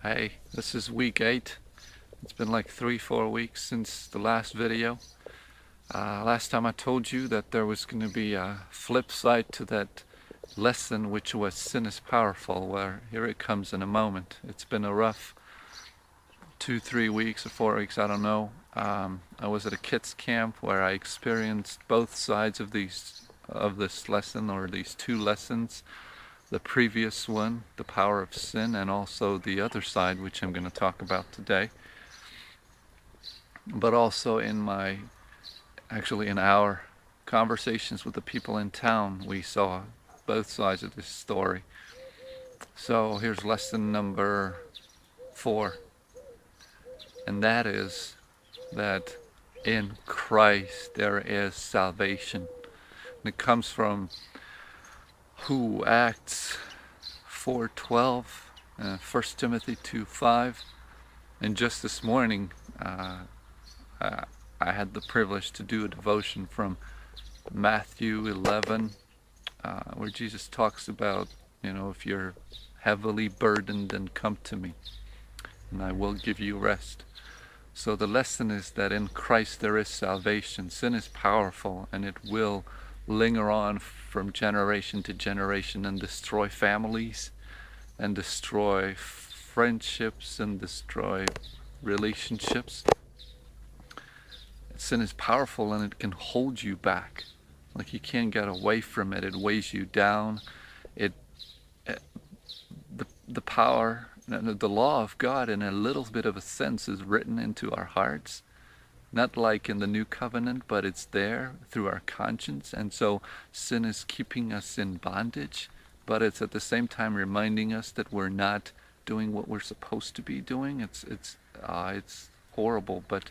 Hey, this is week 8. It's been like 3-4 weeks since the last video. Last time I told you that there was going to be a flip side to that lesson, which was sin is powerful, where here it comes in a moment. It's been a rough 2-3 weeks or 4 weeks, I don't know. I was at a kids camp where I experienced both sides of this lesson, or these two lessons. The previous one, the power of sin, and also the other side, which I'm going to talk about today. But also in our conversations with the people in town, we saw both sides of this story. So here's lesson number 4, and that is that in Christ there is salvation. And it comes from Acts 4:12, 1 Timothy 2:5, and just this morning I had the privilege to do a devotion from Matthew 11, where Jesus talks about, if you're heavily burdened, then come to me, and I will give you rest. So the lesson is that in Christ there is salvation. Sin is powerful, and it will linger on from generation to generation and destroy families, and destroy friendships, and destroy relationships. Sin is powerful, and it can hold you back. Like, you can't get away from it. It weighs you down. The power, the law of God, in a little bit of a sense, is written into our hearts. Not like in the new covenant, but it's there through our conscience. And so sin is keeping us in bondage, but it's at the same time reminding us that we're not doing what we're supposed to be doing. It's horrible, but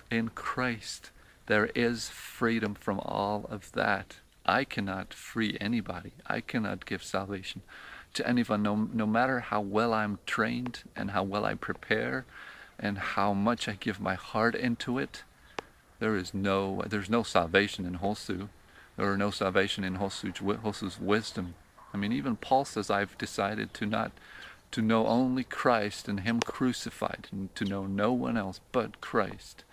in Christ there is freedom from all of that. I cannot free anybody. I cannot give salvation to anyone, no matter how well I'm trained and how well I prepare and how much I give my heart into it. There's no salvation in Hosu. There are no salvation in Hosu's wisdom. I mean, even Paul says, I've decided to know only Christ and Him crucified, and to know no one else but Christ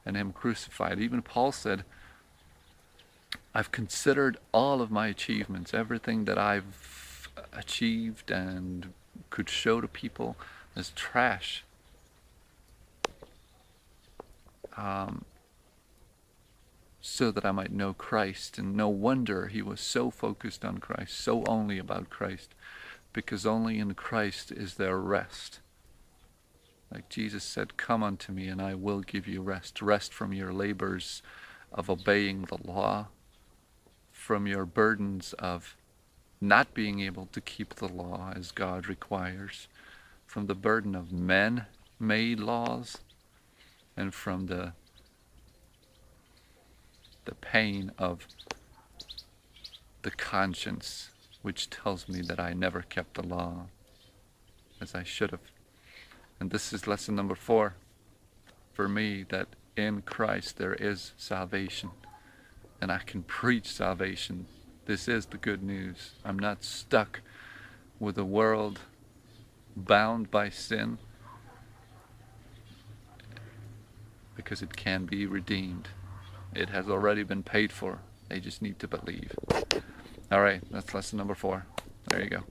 and Him crucified. Even Paul said, I've considered all of my achievements, everything that I've achieved and could show to people, as trash. So that I might know Christ. And no wonder he was so focused on Christ, so only about Christ, because only in Christ is there rest. Like Jesus said, come unto me and I will give you rest. Rest from your labors of obeying the law, from your burdens of not being able to keep the law as God requires, from the burden of men-made laws, and from the pain of the conscience, which tells me that I never kept the law as I should have. And this is lesson number 4 for me, that in Christ there is salvation, and I can preach salvation. This is the good news. I'm not stuck with a world bound by sin, because it can be redeemed. It has already been paid for. They just need to believe. All right, that's lesson number 4. There you go.